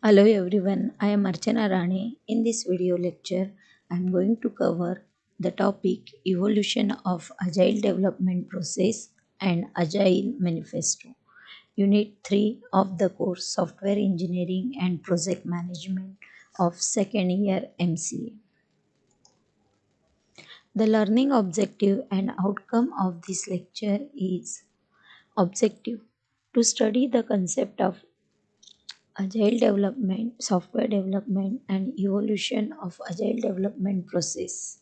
Hello everyone, I am Archana Rane. In this video lecture, I am going to cover the topic Evolution of Agile Development Process and Agile Manifesto, Unit 3 of the course Software Engineering and Project Management of second year MCA. The learning objective and outcome of this lecture is objective to study the concept of agile development, software development, and evolution of agile development process.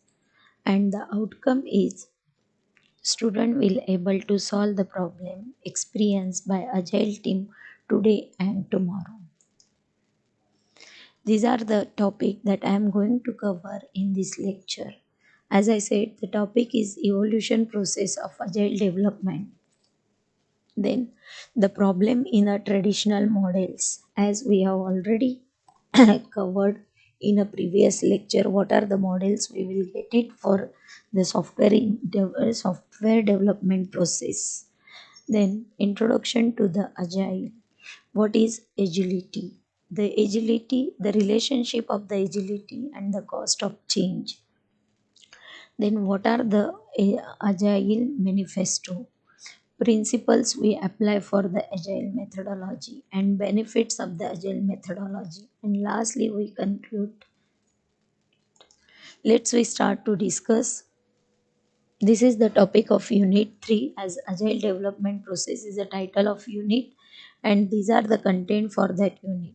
And the outcome is student will able to solve the problem experienced by agile team today and tomorrow. These are the topic that I am going to cover in this lecture. As I said, the topic is evolution process of agile development. Then the problem in a traditional models, as we have already covered in a previous lecture, what are the models we will get it for the software development process. Then introduction to the agile. What is agility? The relationship of the agility and the cost of change. Then what are the agile manifesto? Principles we apply for the agile methodology and benefits of the agile methodology, and lastly we conclude. Let's we start to discuss. This is the topic of unit 3, as agile development process is the title of unit, and these are the content for that unit.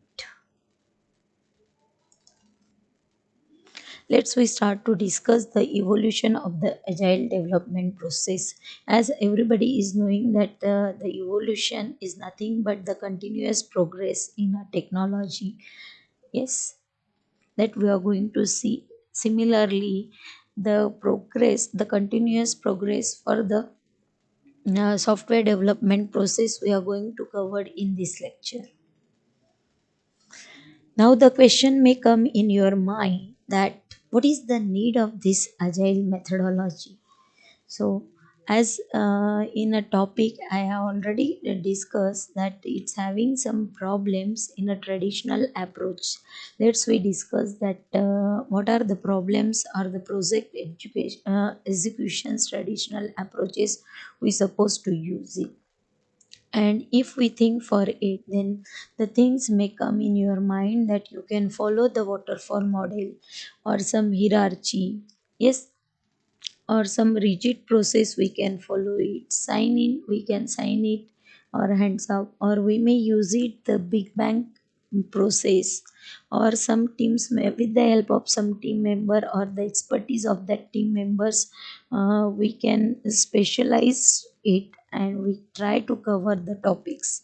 Let's we start to discuss the evolution of the agile development process. As everybody is knowing that the evolution is nothing but the continuous progress in a technology. Yes, that we are going to see. Similarly, the continuous progress for the software development process we are going to cover in this lecture. Now the question may come in your mind that what is the need of this agile methodology? So, as in a topic I have already discussed that it's having some problems in a traditional approach. Let's we discuss that what are the problems or the project education executions traditional approaches we supposed to use it. And if we think for it, then the things may come in your mind that you can follow the waterfall model or some hierarchy. Yes, or some rigid process we can follow it, sign in we can sign it, or hands up, or we may use it the big bang process, or some teams may with the help of some team member or the expertise of that team members, we can specialize it and we try to cover the topics,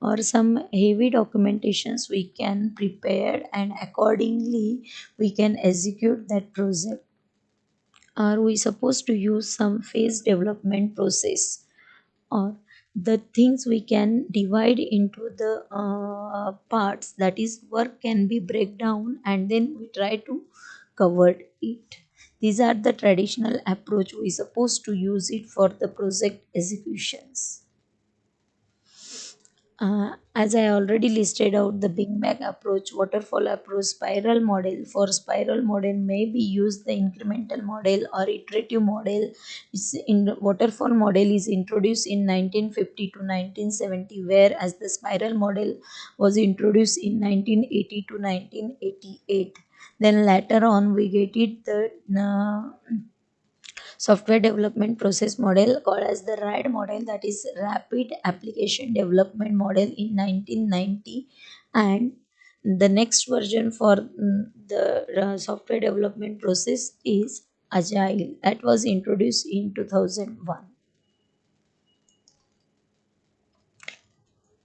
or some heavy documentations we can prepare and accordingly we can execute that project. Are we supposed to use some phase development process, or the things we can divide into the parts, that is work can be break down and then we try to cover it. These are the traditional approach we supposed to use it for the project executions. As I already listed out the Big Bang approach, waterfall approach, spiral model. For spiral model may be used the incremental model or iterative model. It's in waterfall model is introduced in 1950 to 1970, whereas the spiral model was introduced in 1980 to 1988. Then later on we get it the software development process model called as the RAD model, that is Rapid Application Development Model, in 1990. And the next version for the software development process is Agile, that was introduced in 2001.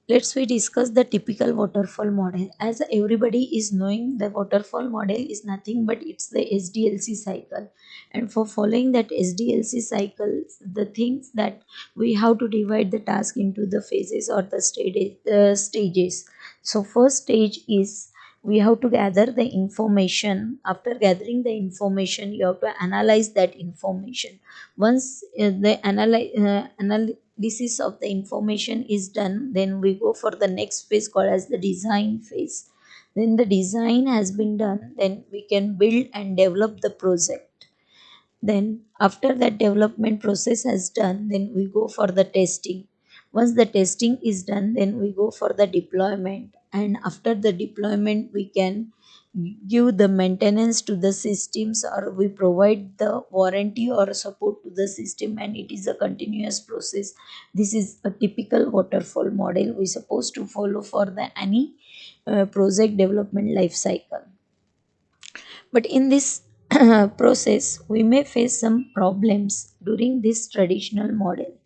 Let's we discuss the typical waterfall model. As everybody is knowing, the waterfall model is nothing but it's the SDLC cycle. And for following that SDLC cycle, the things that we have to divide the task into the phases or the stages. So first stage is we have to gather the information. After gathering the information, you have to analyze that information. Once the analysis of the information is done, then we go for the next phase called as the design phase. Then the design has been done, then we can build and develop the project. Then after that development process has done, then we go for the testing. Once the testing is done, then we go for the deployment, and after the deployment we can give the maintenance to the systems, or we provide the warranty or support to the system, and it is a continuous process. This is a typical waterfall model we supposed to follow for the any project development life cycle. But in this process, we may face some problems during this traditional model.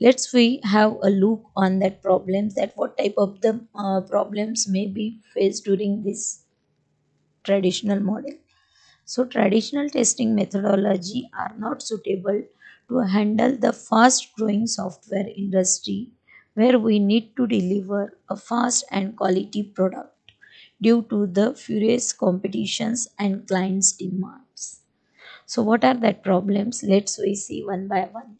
Let's we have a look on that problems, that what type of the problems may be faced during this traditional model. So traditional testing methodology are not suitable to handle the fast growing software industry, where we need to deliver a fast and quality product due to the furious competitions and clients' demands. So, what are that problems? Let's we see one by one.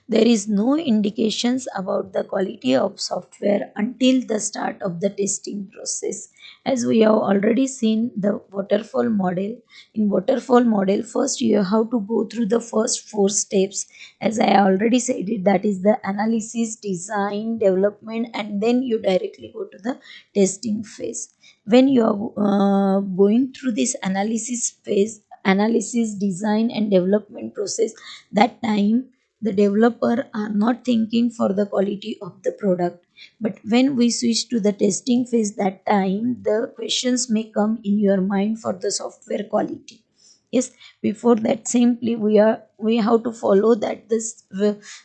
There is no indications about the quality of software until the start of the testing process. As we have already seen the waterfall model. In waterfall model, first you have to go through the first four steps. As I already said it, that is the analysis, design, development, and then you directly go to the testing phase. When you are going through this analysis phase, analysis, design, and development process, that time the developer are not thinking for the quality of the product. But when we switch to the testing phase, that time the questions may come in your mind for the software quality. Yes, before that simply we have to follow that this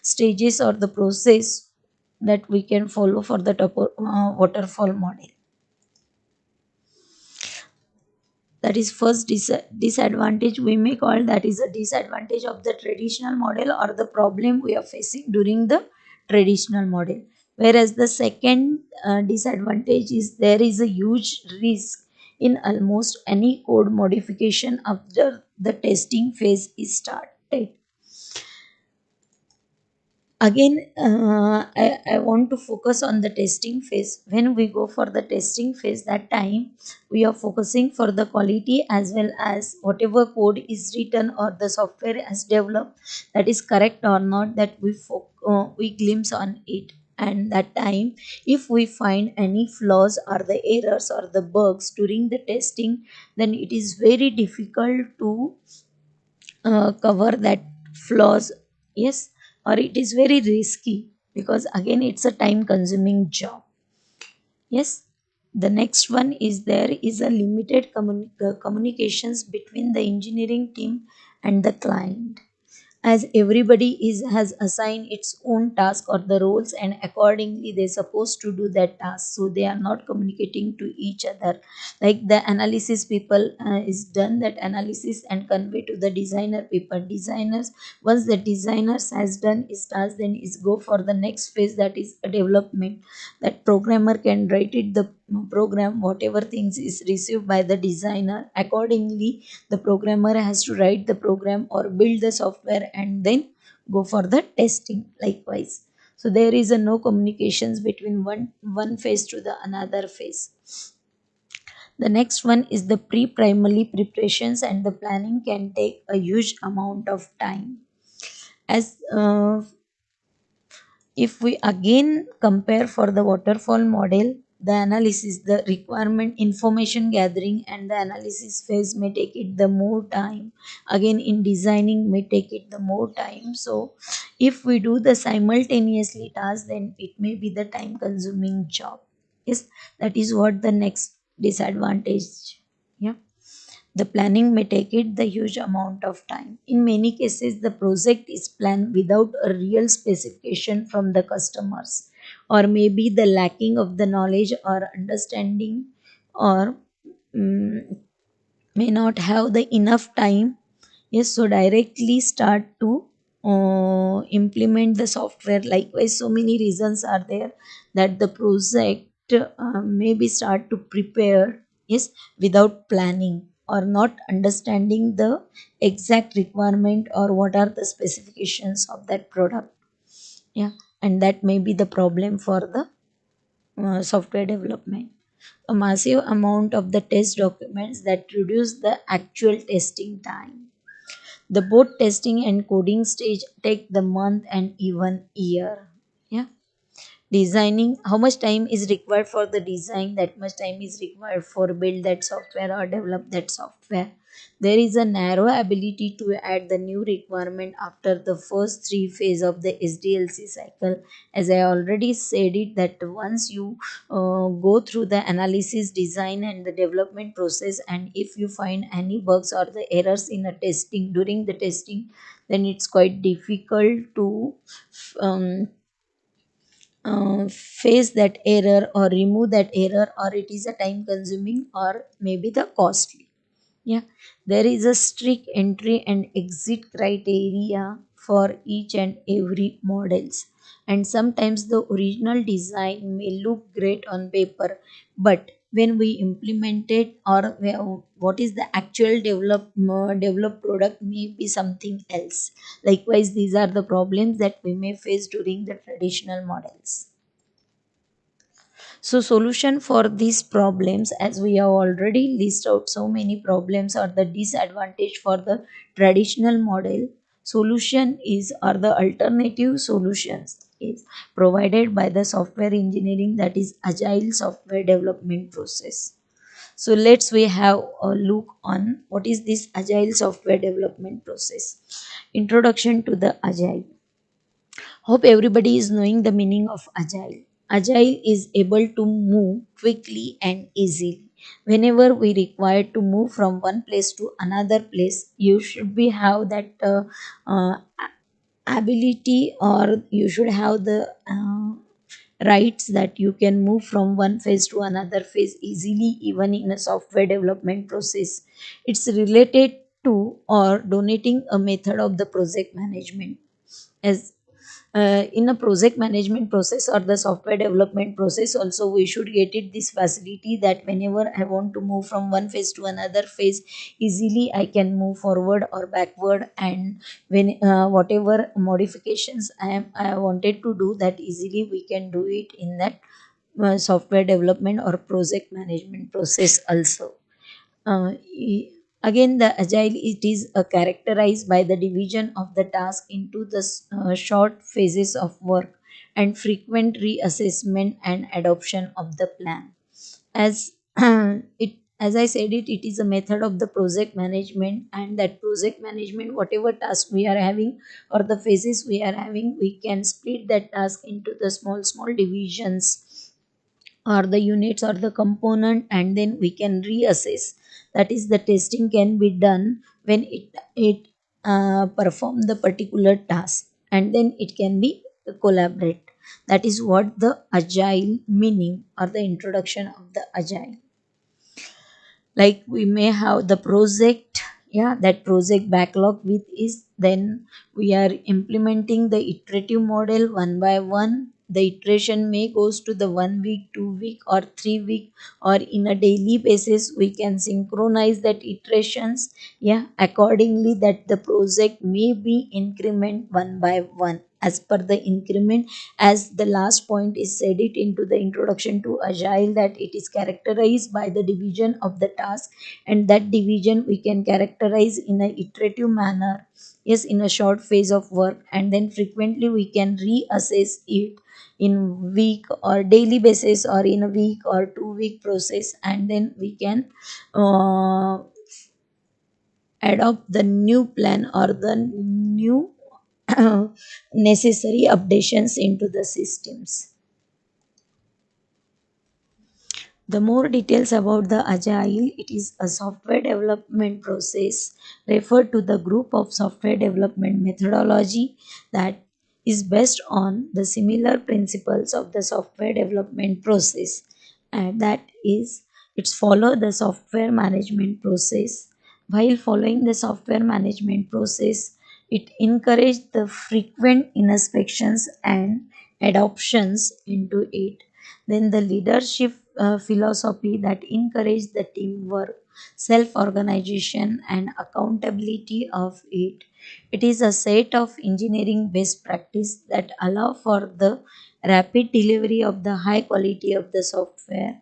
stages or the process that we can follow for the waterfall model. That is first disadvantage we may call, that is a disadvantage of the traditional model, or the problem we are facing during the traditional model. Whereas the second disadvantage is there is a huge risk in almost any code modification after the testing phase is started. Again, I want to focus on the testing phase. When we go for the testing phase, that time we are focusing for the quality, as well as whatever code is written or the software has developed, that is correct or not, that we glimpse on it. And that time, if we find any flaws or the errors or the bugs during the testing, then it is very difficult to cover that flaws. Yes, or it is very risky, because again it's a time consuming job. Yes, the next one is there is a limited communications between the engineering team and the client, as everybody is has assigned its own task or the roles, and accordingly they're supposed to do that task, so they are not communicating to each other. Like the analysis people is done that analysis and convey to the designer people. Designers, once the designers has done his task, then is go for the next phase, that is a development. That programmer can write it the program, whatever things is received by the designer, accordingly the programmer has to write the program or build the software, and then go for the testing likewise. So there is a no communications between one phase to the another phase. The next one is the pre-primary preparations, and the planning can take a huge amount of time. As if we again compare for the waterfall model, the analysis, the requirement information gathering and the analysis phase may take it the more time. Again, in designing may take it the more time. So, if we do the simultaneously task, then it may be the time consuming job. Yes, that is what the next disadvantage. Yeah. The planning may take it the huge amount of time. In many cases, the project is planned without a real specification from the customers, or maybe the lacking of the knowledge or understanding, or mm, may not have the enough time. Yes, so directly start to implement the software. Likewise, so many reasons are there that the project maybe start to prepare, yes, without planning, or not understanding the exact requirement or what are the specifications of that product. Yeah, and that may be the problem for the software development. a massive amount of the test documents that reduce the actual testing time. The both testing and coding stage take the month and even year. Yeah. Designing, how much time is required for the design, that much time is required for build that software or develop that software. There is a narrow ability to add the new requirement after the first three phase of the SDLC cycle. As I already said it, that once you go through the analysis, design and the development process, and if you find any bugs or the errors in a testing during the testing, then it's quite difficult to um, face that error or remove that error, or it is a time consuming or maybe the costly. Yeah, there is a strict entry and exit criteria for each and every models, and sometimes the original design may look great on paper, but when we implement it, or what is the actual developed product may be something else. Likewise, these are the problems that we may face during the traditional models. So solution for these problems, as we have already listed out so many problems or the disadvantage for the traditional model, solution is, or the alternative solutions is provided by the software engineering, that is agile software development process. So let's we have a look on what is this agile software development process. Introduction to the agile. Hope everybody is knowing the meaning of agile. Agile is able to move quickly and easily. Whenever we require to move from one place to another place, you should be have that uh, ability, or you should have the rights that you can move from one phase to another phase easily, even in a software development process. It's related to or donating a method of the project management. As in a project management process or the software development process also, we should get it this facility that whenever I want to move from one phase to another phase, easily I can move forward or backward, and when whatever modifications I wanted to do, that easily we can do it in that software development or project management process also. uh, e- Again, the agile, it is characterized by the division of the task into the short phases of work and frequent reassessment and adoption of the plan. As it, as I said it, it is a method of the project management, and that project management, whatever task we are having or the phases we are having, we can split that task into the small small divisions or the units or the component, and then we can reassess. That is, the testing can be done when it perform the particular task, and then it can be collaborate. That is what the agile meaning or the introduction of the agile. Like we may have the project, yeah, that project backlog with is, then we are implementing the iterative model one by one. The iteration may goes to the 1 week, 2 week or 3 week, or in a daily basis we can synchronize that iterations, yeah, accordingly that the project may be increment one by one as per the increment. As the last point is said it into the introduction to agile, that it is characterized by the division of the task, and that division we can characterize in a iterative manner, yes, in a short phase of work, and then frequently we can reassess it in week or daily basis, or in a week or 2 week process, and then we can uh, adopt the new plan or the new necessary updations into the systems. The more details about the agile, it is a software development process referred to the group of software development methodology that is based on the similar principles of the software development process, and that is, it's follow the software management process. While following the software management process, it encouraged the frequent inspections and adoptions into it. Then the leadership philosophy that encourage the teamwork, self-organization and accountability of it. It is a set of engineering best practice that allow for the rapid delivery of the high quality of the software,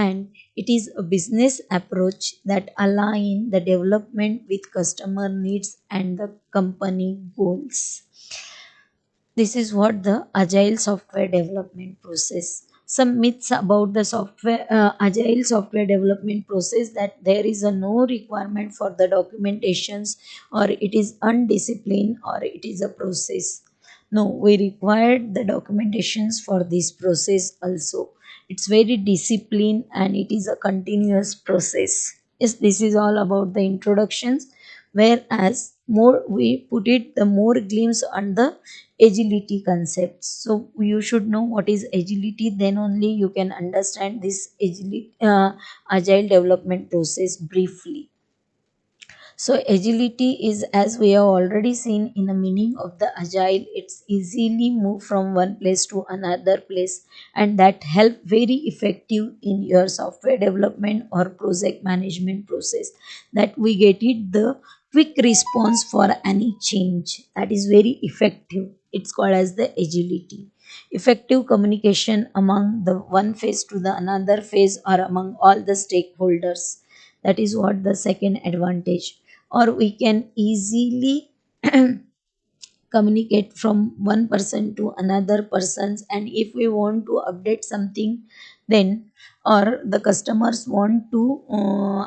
and it is a business approach that align the development with customer needs and the company goals. This is what the agile software development process. Some myths about the software agile software development process, that there is a no requirement for the documentations, or it is undisciplined, or it is a process. No, we required the documentations for this process also. It's very disciplined and it is a continuous process. Yes, this is all about the introductions. Whereas more we put it, the more glimpse on the agility concepts. So you should know what is agility, then only you can understand this agility, agile development process briefly. So agility is, as we have already seen in the meaning of the agile, it's easily move from one place to another place, and that help very effective in your software development or project management process. That we get it the quick response for any change. That is very effective. It's called as the agility. Effective communication among the one phase to the another phase or among all the stakeholders. That is what the second advantage. Or we can easily communicate from one person to another persons, and if we want to update something, then or the customers want to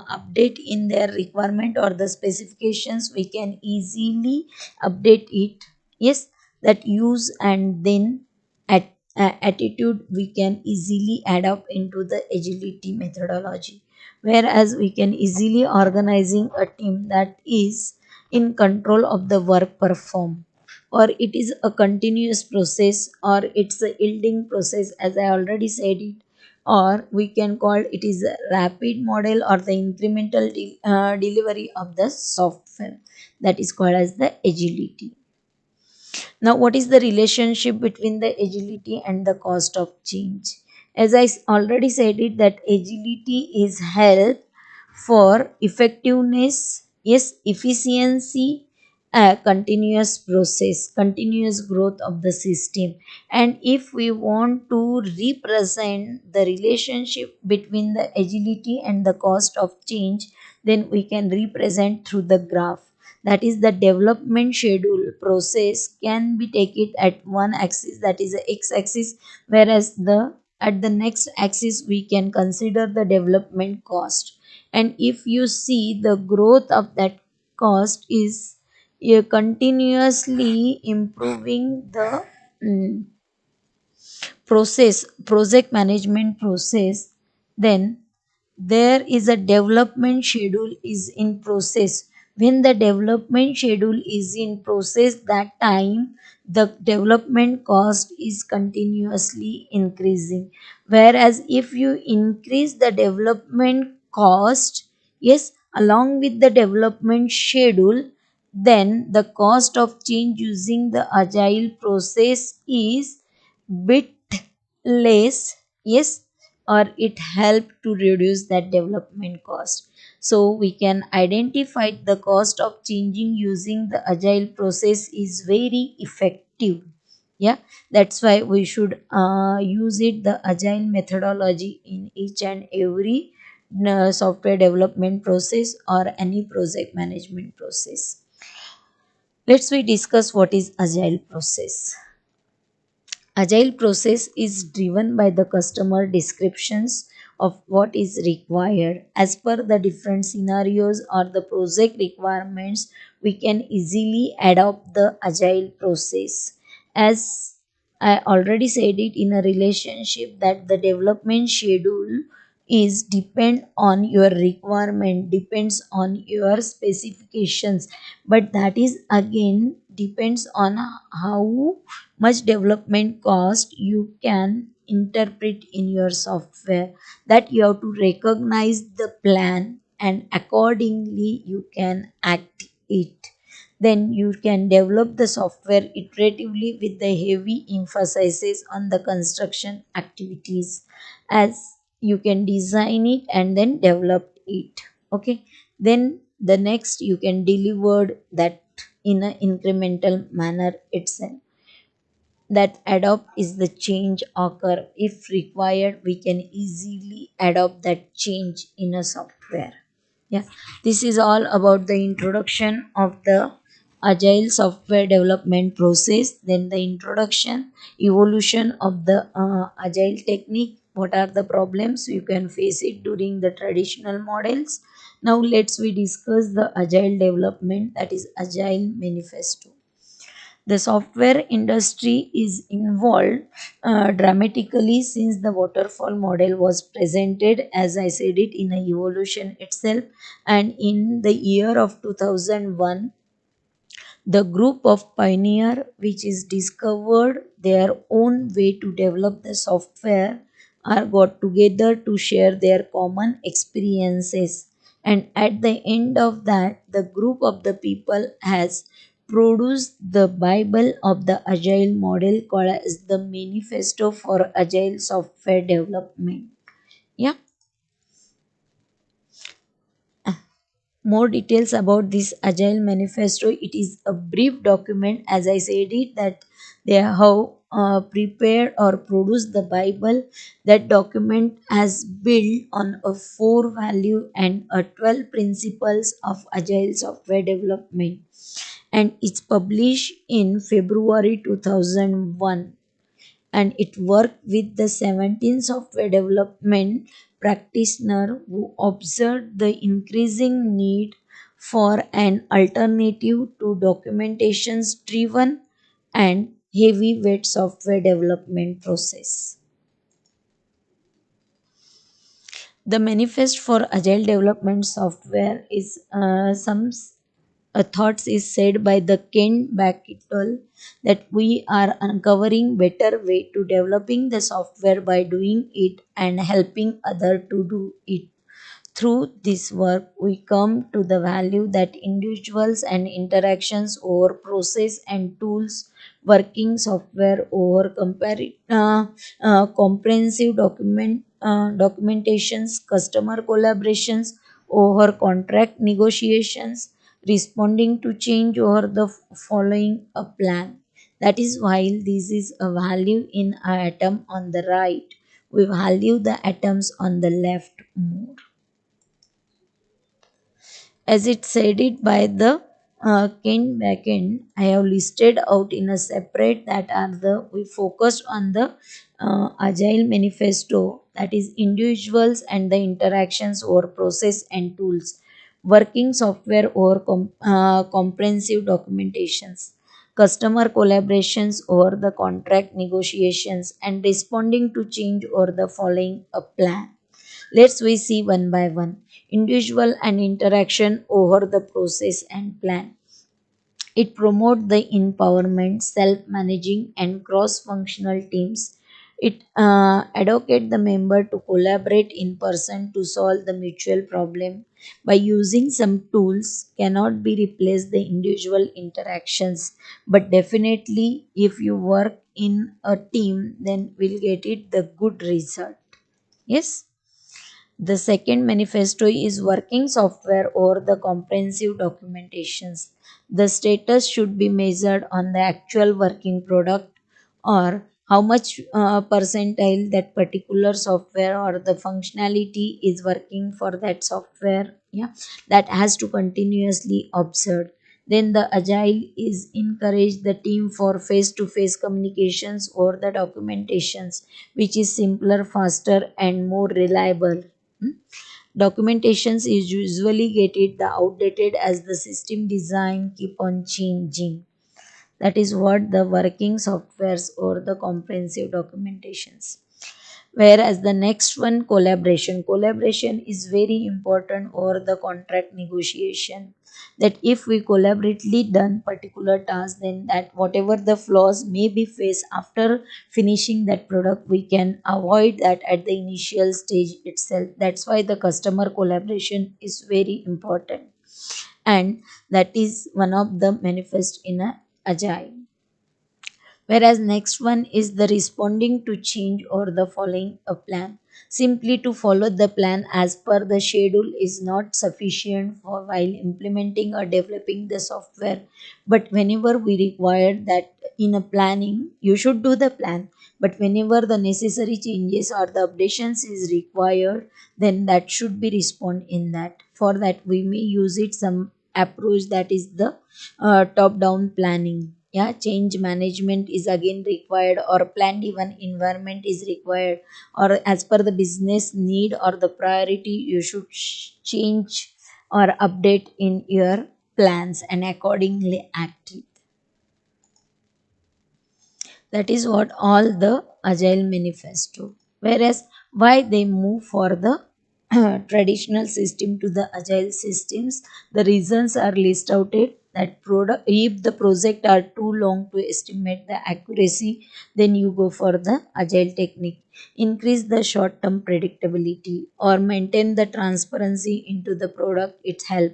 update in their requirement or the specifications, we can easily update it. Yes, that use and then at attitude we can easily adapt into the agility methodology. Whereas we can easily organizing a team that is in control of the work performed, or it is a continuous process, or it's a yielding process, as I already said it, or we can call it is a rapid model or the incremental delivery of the software. That is called as the agility. Now, what is the relationship between the agility and the cost of change? As I already said it, that agility is help for effectiveness, yes, efficiency, a continuous process, continuous growth of the system. And if we want to represent the relationship between the agility and the cost of change, then we can represent through the graph. That is, the development schedule process can be taken at one axis, that is the x axis, whereas the at the next axis we can consider the development cost. And if you see, the growth of that cost is continuously improving the mm, process, project management process. Then there is a development schedule is in process. When the development schedule is in process, that time the development cost is continuously increasing. Whereas if you increase the development cost, yes, along with the development schedule, then the cost of change using the agile process is bit less. Yes, or it help to reduce that development cost. So we can identify the cost of changing using the agile process is very effective. Yeah, that's why we should use it, the agile methodology, in each and every software development process or any project management process. Let's we discuss what is agile process. Agile process is driven by the customer descriptions of what is required. As per the different scenarios or the project requirements, we can easily adopt the agile process. As I already said it in a relationship, that the development schedule is depend on your requirement, depends on your specifications, but that is again depends on how much development cost you can interpret in your software. That you have to recognize the plan and accordingly you can act it. Then you can develop the software iteratively with the heavy emphasis on the construction activities, as you can design it and then develop it. Okay, then the next you can deliver that in an incremental manner itself. that adopt is the change occur. If required, we can easily adopt that change in a software. Yeah, this is all about the introduction of the agile software development process, then the introduction, evolution of the agile technique, what are the problems you can face it during the traditional models. Now let's we discuss the agile development, that is agile manifesto. The software industry is involved dramatically since the waterfall model was presented, as I said it, in a evolution itself. And in the year of 2001, the group of pioneer which is discovered their own way to develop the software are got together to share their common experiences, and at the end of that the group of the people has produced the bible of the agile model called as the manifesto for agile software development. Yeah. More details about this agile manifesto, it is a brief document, as I said it, that they have prepared or produced the bible. That document has built on a 4 value and a 12 principles of agile software development, and it's published in February 2001, and it worked with the 17 software development practitioner who observed the increasing need for an alternative to documentations driven and heavyweight software development process. The manifest for agile development software is thoughts is said by the Ken Beckwith that we are uncovering better way to developing the software by doing it and helping other to do it. Through this work, we come to the value that individuals and interactions over process and tools, working software over comprehensive documentations, customer collaborations over contract negotiations, responding to change over the following a plan. That is why this is a value in an atom on the right. We value the atoms on the left more, as it said it by the Ken backend. I have listed out in a separate that are the we focused on the agile manifesto, that is individuals and the interactions over process and tools, working software over comprehensive documentations, customer collaborations over the contract negotiations, and responding to change over the following a plan. Let's we see one by one. Individual and interaction over the process and plan. It promotes the empowerment, self-managing, and cross-functional teams. It educates the member to collaborate in person to solve the mutual problem. By using some tools, cannot be replaced the individual interactions, but definitely if you work in a team, then we'll get it the good result. Yes. The second manifesto is working software or the comprehensive documentations. The status should be measured on the actual working product, or how much percentile that particular software or the functionality is working for that software. Yeah, that has to continuously observed. Then the agile is encourage the team for face to face communications or the documentations, which is simpler, faster, and more reliable. Hmm? Documentations is usually get it the outdated as the system design keep on changing. That is what the working softwares or the comprehensive documentations. Whereas the next one, collaboration is very important over the contract negotiation, that if we collaboratively done particular task, then that whatever the flaws may be faced after finishing that product, we can avoid that at the initial stage itself. That's why the customer collaboration is very important, and that is one of the manifest in a agile. Whereas next one is the responding to change or the following a plan. Simply to follow the plan as per the schedule is not sufficient for while implementing or developing the software. But whenever we require that in a planning, you should do the plan. But whenever the necessary changes or the updations is required, then that should be respond in that. For that, we may use it some approach that is the top down planning. Yeah, change management is again required, or planned even environment is required, or as per the business need or the priority, you should change or update in your plans and accordingly act. That is what all the agile manifesto. Whereas why they move for the traditional system to the agile systems, the reasons are listed out it, that product, if the project are too long to estimate the accuracy, then you go for the agile technique. Increase the short term predictability or maintain the transparency into the product, it help.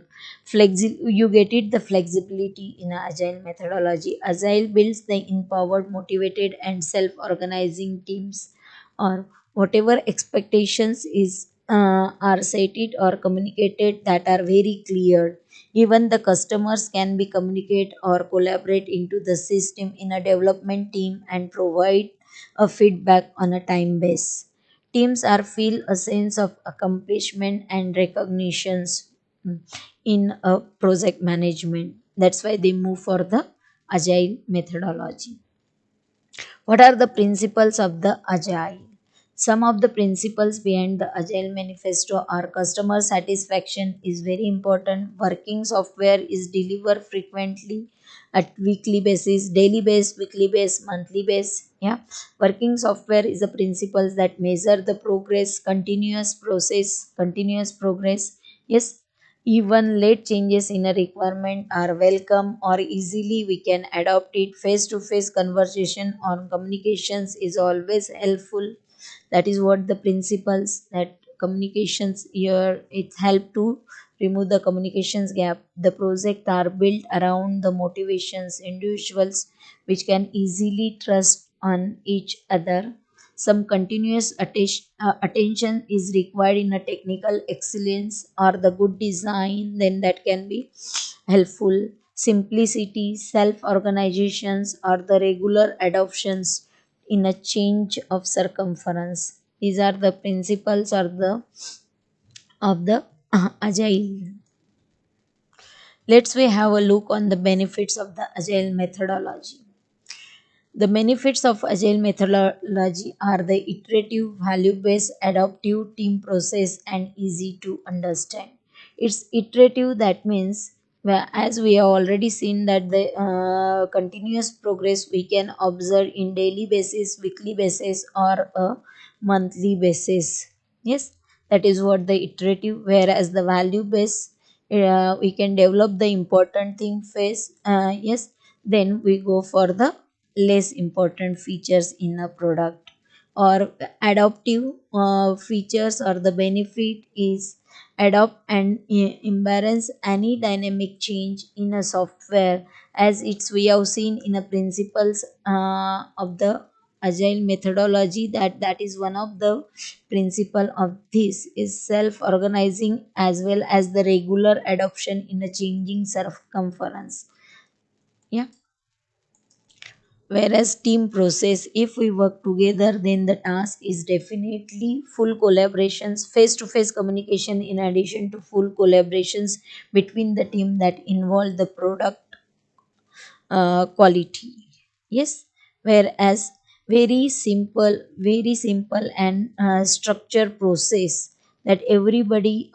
You get it, the flexibility in a agile methodology. Agile builds the empowered, motivated and self organizing teams, or whatever expectations is are stated or communicated, that are very clear. Even the customers can be communicate or collaborate into the system in a development team and provide a feedback on a time base. Teams are feel a sense of accomplishment and recognitions in a project management. That's why they move for the agile methodology. What are the principles of the agile? Some of the principles behind the agile manifesto are: customer satisfaction is very important. Working software is delivered frequently at weekly basis, daily base, weekly base, monthly base. Yeah. Working software is the principles that measure the progress, continuous progress. Yes, even late changes in a requirement are welcome or easily we can adopt it. Face to face conversation on communications is always helpful. That is what the principles, that communications here it help to remove the communications gap. The project are built around the motivations individuals which can easily trust on each other. Some continuous attention is required in a technical excellence or the good design, then that can be helpful. Simplicity, self organizations or the regular adoptions in a change of circumference. These are the principles or the of the agile. Let's we have a look on the benefits of the agile methodology. The benefits of agile methodology are the iterative, value based, adaptive team process, and easy to understand. It's iterative, that means, as we have already seen, that the continuous progress we can observe in daily basis, weekly basis, or a monthly basis. Yes, that is what the iterative. Whereas the value based, we can develop the important thing first. Yes, then we go for the less important features in a product. Or adaptive features or the benefit is adopt and embrace any dynamic change in a software, as it's we have seen in the principles of the agile methodology, that is one of the principle of this is self organizing as well as the regular adoption in a changing circumference. Yeah. Whereas team process, if we work together, then the task is definitely full collaborations, face to face communication, in addition to full collaborations between the team that involve the product quality. Yes, whereas very simple and structured process that everybody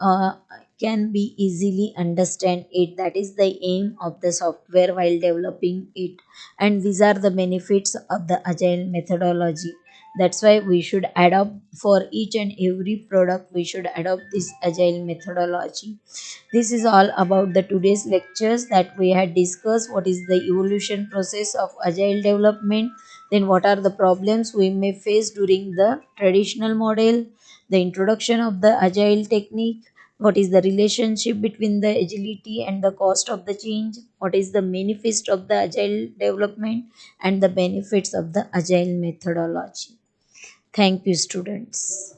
can be easily understand it. That is the aim of the software while developing it, and these are the benefits of the agile methodology. That's why we should adopt for each and every product. We should adopt this agile methodology. This is all about the today's lectures, that we had discussed what is the evolution process of agile development, then what are the problems we may face during the traditional model, the introduction of the agile technique, what is the relationship between the agility and the cost of the change, what is the manifest of the agile development, and the benefits of the agile methodology. Thank you, students.